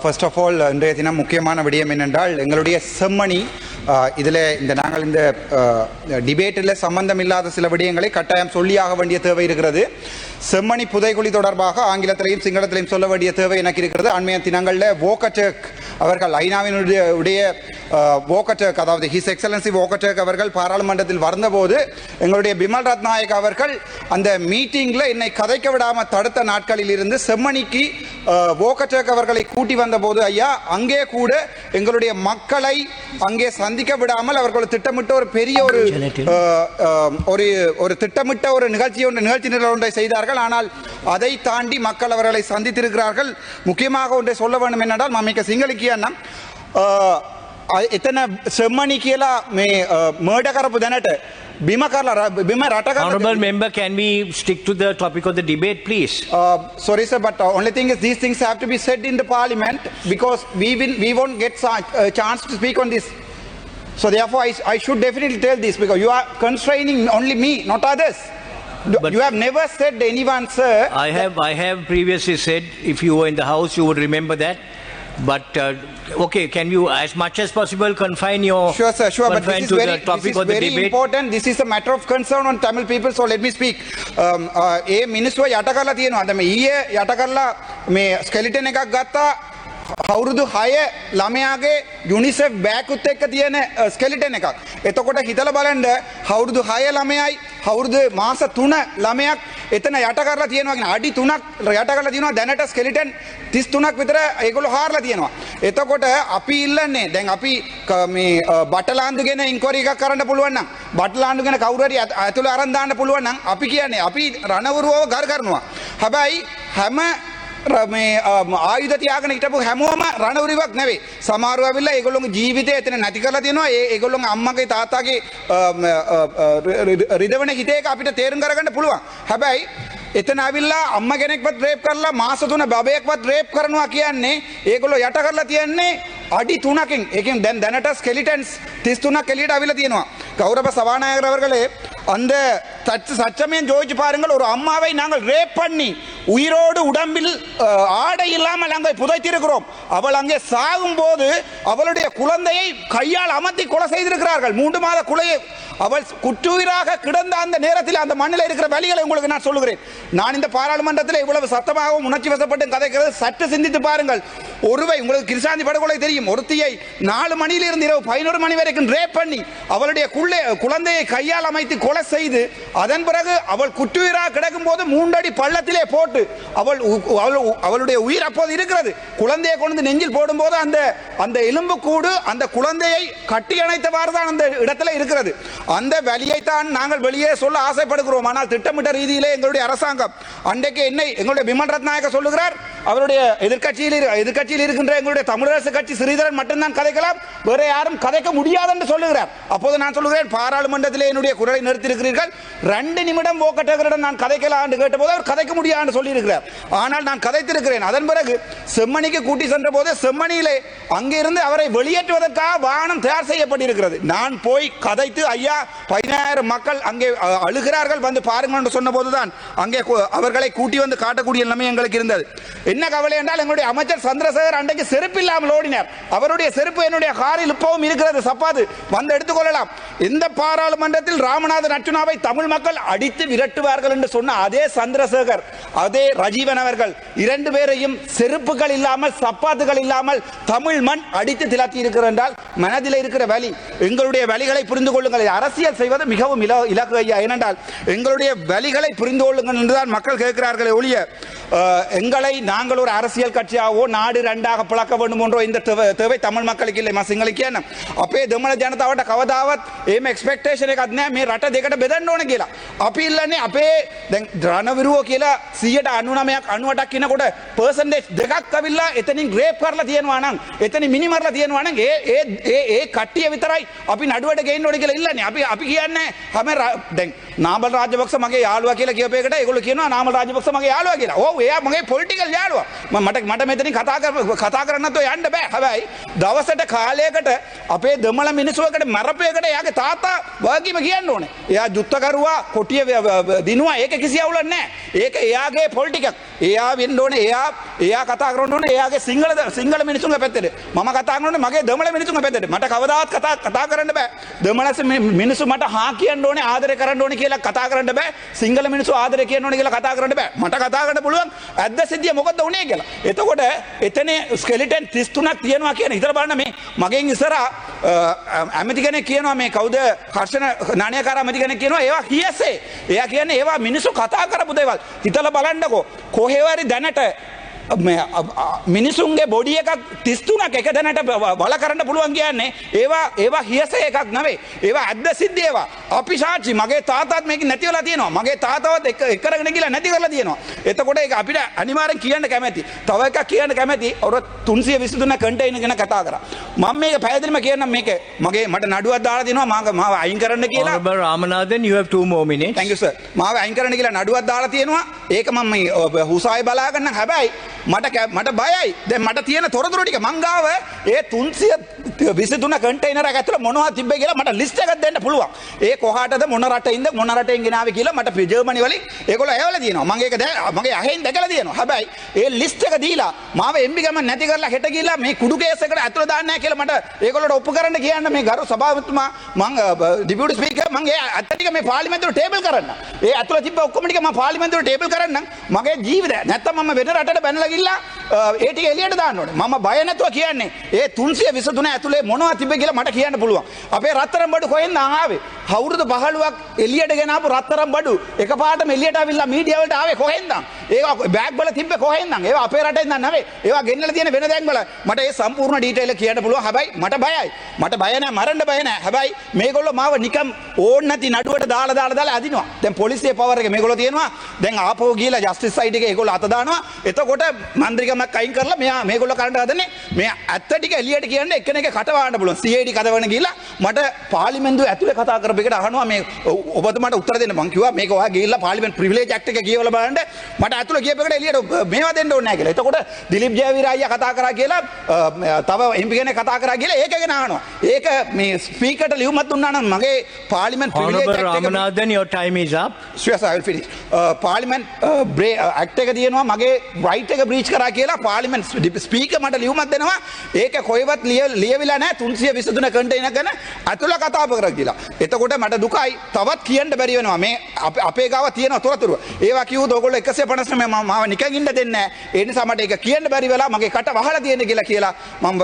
First of all இன்றைய தினம் முக்கியமான விடயம் என்னென்றால் எங்களுடைய செம்மணி இதில் நாங்கள் இந்த டிபேட்டில் சம்பந்தம் இல்லாத சில விடயங்களை கட்டாயம் சொல்லியாக வேண்டிய தேவை இருக்கிறது. செம்மணி புதைகுழி தொடர்பாக ஆங்கிலத்திலையும் சிங்களத்திலையும் சொல்ல வேண்டிய தேவை எனக்கு இருக்கிறது. அண்மைய தினங்களில் வோக்கட்டர்க் அவர்கள் ஐநாவினுடைய வோக்கட்டர்க், அதாவது ஹிஸ் எக்ஸலன்சி வோக்கட்டர்க் அவர்கள் பாராளுமன்றத்தில் வந்தபோது எங்களுடைய பிமல் ரத்நாயக் அவர்கள் அந்த மீட்டிங்கில் என்னை கதைக்க விடாமல் தடுத்த நாட்களில் இருந்து செம்மணிக்கு வோக்கட்டர்க் அவர்களை கூட்டி வந்தபோது ஐயா அங்கே கூட எங்களுடைய மக்களை அங்கே சந்திக்க விடாமல் அவர்கள் திட்டமிட்ட ஒரு பெரிய ஒரு திட்டமிட்ட ஒரு நிகழ்ச்சி நிரல் ஒன்றை செய்தார்கள். ஆனால் அதை தாண்டி மக்கள் அவர்களை சந்தித்திருக்கிறார்கள். முக்கியமாக ஒன்றை சொல்ல வேண்டும் என்னென்றால் மம்மிக்க சிங்களிக்கியா එතන සෙම්මණි කියලා මේ මර්ඩර් කරපු දැනට බිම රට කරලා. Honorable member, can we stick to the topic of the debate, please? Sorry sir, but only thing is these things have to be said in the parliament because we won't get a chance to speak on this. So therefore I should definitely tell this because you are constraining only me, not others. But you have never said anyone, sir. I have previously said, if you were in the house, you would remember that. But okay, can you as much as possible confine your sure but this is very important. This is a matter of concern on Tamil people, so let me speak. ඒ මිනිස්සුව යට කරලා තියෙනවා. දැන් මේ ඊයේ යට කරලා මේ ස්කෙලිටන් එකක් ගත්තා අවුරුදු 6 ළමයාගේ යුනිසෙෆ් බෑග් උත් එක්ක තියෙන ස්කෙලිටන් එකක්. එතකොට හිතලා බලන්න අවුරුදු 6 ළමයයි අවුරුදු මාස 3 ළමයක් එතන යට කරලා තියෙනවා කියන අඩි 3ක් යට කරලා තියෙනවා. දැනට ස්කෙලිටන් 33ක් විතර ඒගොල්ලෝ හාරලා තියෙනවා. එතකොට අපි ඉල්ලන්නේ දැන් අපි මේ බටලාන්දුගෙන ඉන්ක්වයරි එකක් කරන්න පුළුවන් නම් බටලාන්දුගෙන කවුරු හරි ඇතුළේ අරන් දාන්න පුළුවන් නම් අපි කියන්නේ අපි රණවුරුවව ගර කරනවා. හැබැයි හැම මේ ආයුධ තියාගෙන හිටපු හැමෝම රණවුරුවක් නෙවෙයි. සමහරව ඇවිල්ලා ඒගොල්ලෝගේ ජීවිතය එතන නැති කරලා තියෙනවා. ඒගොල්ලෝගේ අම්මගේ තාත්තාගේ රිදවන හිතේක අපිට තේරුම් කරගන්න පුළුවන්. හැබැයි එතන ඇවිල්ලා අම්මා කෙනෙක්වත් රේප් කරලා මාස 3 බබයෙක්වත් රේප් කරනවා කියන්නේ ඒගොල්ලෝ යට කරලා තියන්නේ அடி 3කින්. ඒකෙන් දැනට ஸ்கெலிட்டன்ஸ் 33ක් එළියට අවිලා තියෙනවා. கௌரவ சபாநாயகர் அவர்களே, அந்த சச்சமயம் ஜோதிச்சு பாருங்கள், ஒரு அம்மாவை நாங்கள் ரேப் பண்ணி உயிரோடு உடம்பில் ஆடை இல்லாமல் அங்கே புதைத்திருக்கிறோம். அவள் அங்கே சாகும் போது அவளுடைய குழந்தையை கையால் அமர்த்தி கொலை செய்திருக்கிறார்கள். 3 மாத குலையை அவள் குற்றுயிராக கிடந்த அந்த நேரத்தில் அந்த மண்ணில் இருக்கிற வலிகளை உங்களுக்கு நான் சொல்லுகிறேன். நான் இந்த பாராளுமன்றத்தில் இவ்வளவு சத்தமாகவும் உணர்ச்சி வசப்பட்டு கதைக்கிறது சற்று சிந்தித்து பாருங்கள். ஒருவை உங்களுக்கு கிருஷாந்தி படுகொலை தெரியும். ஒருத்தியை 4 மணியிலிருந்து இரவு 11 மணி வரைக்கும் ரேப் பண்ணி அவளுடைய குழந்தையை கையால் அமைத்து கொலை செய்து அதன் பிறகு அவள் குற்றுயிராக கிடக்கும் போது 3 அடி பள்ளத்திலே போட்டு அவளுடைய உயிர் அப்போது இருக்கிறது. குழந்தையை கொண்டு நெஞ்சில் போடும்போது அந்த எலும்பு கூடு அந்த குழந்தையை கட்டி அணைத்தவாறு தான் அந்த இடத்துல இருக்கிறது. அந்த வலியை தான் நாங்கள் வெளியே சொல்ல ஆசைப்படுகிறோம். ஆனால் திட்டமிட்ட ரீதியிலே எங்களுடைய அரசாங்கம் அன்றைக்கு எங்களுடைய பிமல் ரத்நாயக்க சொல்லுகிறார், அவருடைய எதிர்கட்சியில் இருக்கின்ற எங்களுடைய தமிழரசு கட்சி ஸ்ரீதரன் மட்டும்தான் கதைக்கலாம், வேற யாரும் கதைக்க முடியாது என்று சொல்லுகிறார். அப்போது நான் சொல்லுகிறேன், பாராளுமன்றத்திலே என்னுடைய குரலை நிறுத்தியிருக்கிறீர்கள், 2 நிமிடம் வோக்கட்டர்களிடம் நான் கதைக்கலாம் என்று கேட்டபோது அவர் கதைக்க முடியாது சொல்லியிருக்கிறார். ஆனால் நான் கதைத்திருக்கிறேன். அதன் பிறகு செம்மணிக்கு கூட்டி சென்ற போது செம்மணியிலே அங்கிருந்து அவரை வெளியேற்றுவதற்காக வாகனம் தயார் செய்யப்பட்டிருக்கிறது. நான் போய் கதைத்து ஐயா 15000 மக்கள் அங்கே அழுகிறார்கள் வந்து பாருங்கள் என்று சொன்ன போதுதான் அங்கே அவர்களை கூட்டி வந்து காட்டக்கூடிய நிலைமை எங்களுக்கு இருந்தது. என்ன கவலை என்றால் எங்களுடைய அமைச்சர் சந்திரசேகர் அன்றைக்கு செருப்பு இல்லாமல் ஓடினார். அவருடைய செருப்பு என்னுடைய காரில் இப்பவும் இருக்கிறது, சப்பாது வந்து எடுத்துக்கொள்ளலாம். இந்த பாராளுமன்றத்தில் ராமநாதன் அர்ச்சுனாவை தமிழ் மக்கள் அடித்து விரட்டுவார்கள் என்று சொன்ன அதே சந்திரசேகர் அதே ரஜீவன் அவர்கள் 2 பேரையும் செருப்புகள் இல்லாமல் சப்பாத்துகள் இல்லாமல் தமிழ் மண் அடித்து திலாத்தி இருக்கிறார் என்றால் மனதில் இருக்கிற வலி, எங்களுடைய வலிகளை புரிந்து கொள்ளுங்கள். அரசியல் செய்வது மிகவும் இலக்கு ஐயா. ஏனென்றால் எங்களுடைய வலிகளை புரிந்து கொள்ளுங்கள் என்றுதான் மக்கள் கேட்கிறார்களே ஒழிய எங்களை நாங்கள் ஒரு அரசியல் கட்சியாகவோ நாடு 2ஆக பிளக்க வேண்டும் என்றோ இந்த தேவை தமிழ் மக்களுக்கு இல்லை. සිංහල කියන්න අපේ දෙමළ ජනතාවට කවදාවත් එහෙම එක්ස්පෙක්ටේෂන් එකක් නැහැ මේ රට දෙකට බෙදන්න ඕන කියලා. අපි ඉල්ලන්නේ අපේ දැන් රණවිරුවෝ කියලා 99ක් 98ක් කියනකොට පර්සන්ටේජ් දෙකක් අවිල්ලා එතනින් රේප් කරලා තියෙනවා නම් එතනින් මිනි මරලා තියෙනවා නම් ඒ කට්ටිය විතරයි අපි නඩුවට ගේන්න ඕනේ කියලා ඉල්ලන්නේ. අපි කියන්නේ හැම දැන් නාමල් රාජපක්ෂ මගේ යාළුවා කියලා කියපේකට ඒගොල්ලෝ කියනවා නාමල් රාජපක්ෂ මගේ යාළුවා කියලා. ඔව් එයා මගේ පොලිටිකල් යාළුවා. යාළුවා. මට මෙතනින් කතා කරන්න නැතුව යන්න බෑ. හැබැයි දවසට කාලයකට අපේ දෙමළ මිනිස්සුවකට මරපේකට එයාගේ තාත්තා වගකීම කියන්න ඕනේ. එයා ජුත්තකරුවා කොටිය දිනුවා ඒක කිසි අවුලක් නැහැ. ඒක එයාගේ පොලිටිකක්. එයා වෙන්න ඕනේ. එයා කතා කරන්න ඕනේ එයාගේ සිංහල මිනිස්සුන්ගේ පැත්තට. මම කතා කරන්නේ මගේ දෙමළ මිනිස්සුන්ගේ පැත්තට. මට කවදාවත් කතා කරන්න බෑ. දෙමළස් මිනිස්සු මට හා කියන්න ඕනේ ආදරය කරන්න ඕනේ කියලා කතා කරන්න බෑ. සිංහල මිනිස්සු ආදරය කියන්න ඕනේ කියලා කතා කරන්න බෑ. මට කතා කරන්න පුළුවන් ඇද්ද සිද්ධිය මොකද්ද උනේ කියලා. එතකොට එතන ස්කෙලිටන් 33ක් තියෙනවා කියන හිතලා බලන්න මේ මගෙන් ඉස්සරහා ඇමති කෙනෙක් කියනවා මේ කවුද කර්ෂණ නාණයකාර ඇමති කෙනෙක් කියනවා ඒවා හියසේ. එයා කියන්නේ ඒවා මිනිස්සු කතා කරපු දේවල්. හිතලා බලන්නකෝ කොහෙවරි දැනට මිනිසුන්ගේ බොඩි එකක් 33ක් එක දැනට වල කරන්න පුළුවන් කියන්නේ ඒවා හියසේ එකක් නෙවෙයි. ඒවා ඇද්ද සිද්ධ ඒවා. අපි සාක්ෂි මගේ තාතාත් මේක නැති වෙලා තියෙනවා. මගේ තාතවත් එක කරගෙන ගිහලා නැති කරලා තියෙනවා. එතකොට ඒක අපිට අනිවාර්යෙන් කියන්න කැමැති. තව එකක් කියන්න කැමැති. අවුරුදු 323 කන්ටේනර් ගැන කතා කරා. මම මේක පැහැදිලිම කියන්නම් මේක මට නඩුවක් දාලා දෙනවා මාව අයින් කරන්න කියලා. Honorable Ramanathan, you have 2 more minutes. Thank you sir. මාව අයින් කරන්න කියලා නඩුවක් දාලා තියෙනවා. ඒක මම මේ හුසායි බලා ගන්න. හැබැයි මට බයයි. දැන් මට තියෙන තොරතුරු ටික මං ගාව ඒ 323 කන්ටේනර් එක ඇතුළේ මොනවද තිබ්බේ කියලා මට ලිස්ට් එකක් දෙන්න පුළුවන්. ඒ කොහාටද මොන රටින්ද මොන රටෙන් ගෙනාවේ කියලා මට ජර්මනි වලින් ඒගොල්ලෝ ඇවලා තියෙනවා. මම ඒක මගේ අහෙන් දැකලා තියෙනවා. හැබැයි ඒ ලිස්ට් එක දීලා මාව එම්බි ගමන් නැති කරලා හෙට ගිහලා මේ කුඩු කේස් එකට ඇතුළේ දාන්න නැහැ කියලා මට ඒගොල්ලෝට ඔප්පු කරන්න කියන්න මේ ගරු සභාපතිතුමා මං ඩිපියුටි ස්පීකර් මං ඒ අත්ත ටික මේ පාර්ලිමේන්තුවට ටේබල් කරන්න. ඒ ඇතුළේ තිබ්බ ඔක්කොම ටික මම පාර්ලිමේන්තුවට ටේබල් කරන්න මගේ ජීවිතය. නැත්තම් මම වෙන රටට බැනලා ගිහලා ඒ ටික එළියට දාන්න ඕනේ. මම බය නැතුව කියන්නේ ඒ 323 ඇතුලේ මොනවද තිබ්බේ කියලා මට කියන්න පුළුවන්. අපේ රත්තරන් බඩු කොහෙන්ද ආවේ? අවුරුදු 15ක් එළියට ගෙන ආපු රත්තරන් බඩු එකපාරටම එළියට ආවිල්ලා මීඩියා වලට ආවේ කොහෙන්ද? ඒවා බෑග් වල තිබ්බේ කොහෙන්ද? ඒවා අපේ රටේ ඉඳන් නෙවෙයි. ඒවා ගෙන්නලා තියෙන වෙන තැන් වල. මට ඒ සම්පූර්ණ ඩීටේල් එක කියන්න පුළුවන්. හැබැයි මට බයයි. මට බය නැහැ මරන්න බය නැහැ. හැබැයි මේගොල්ලෝ මාව නිකම් ඕන් නැති නඩුවට දාලා අදිනවා. දැන් පොලිසියේ පවර් එක මේගොල්ලෝ තියෙනවා. දැන් ආපහු ගිහලා ජස්ටිස් සයිඩ් එකේ ඒගොල්ලෝ අත දානවා. එතකොට මන්ත්‍රීකමක් අයින් කරලා මේගොල්ලෝ කරන්න හදන්නේ මේ ඇත්ත ටික එළියට කියන්නේ එක්කෙනෙක් කට වහන්න පුළුවන්. CID කදවන ගිහලා මට පාර්ලිමේන්තුවේ ඇතුලේ කතා කරපු එකට අහනවා මේ ඔබතුමාට උත්තර දෙන්න. මං කිව්වා මේක ඔයා ගිහලා පාර්ලිමේන්තු ප්‍රිවිලේජ් ඇක්ට් එක කියවලා බලන්න මට ඇතුලේ කියපු එකට එළියට මේවා දෙන්න ඕනේ නැහැ කියලා. එතකොට දිලීප් ජයවීර අයියා කතා කරා කියලා තව MP කෙනෙක් කතා කරා කියලා ඒක ගැන අහනවා. ඒක මේ ස්පීකර්ට ලියුමක් දුන්නා නම් මගේ පාර්ලිමේන්තු ප්‍රිවිලේජ් ඇක්ට් එක Honorable Ramanathan, your time is up. Sure sir, I will finish. පාර්ලිමේන්තු ඇක්ට් එක තියෙනවා මගේ රයිට් එක බ්‍රීච් කරා කියලා පාර්ලිමේන්තු ස්පීකර් මට ලියුමක් දෙනවා. ඒක කොහෙවත් ලියවිලා නැහැ 323 කන්ටේනර් ගැන අතුල කතා කරා කියලා. එතකොට මට දුකයි තවත් කියන්න බැරි වෙනවා. මේ අපේ ගාව තියෙන තොරතුරු. ඒවා කිව්වොත් ඔයගොල්ලෝ 159 මාව නිකන් ඉන්න දෙන්නේ නැහැ. ඒ නිසා මට ඒක කියන්න බැරි වෙලා මගේ කට වහලා තියෙන කියලා මම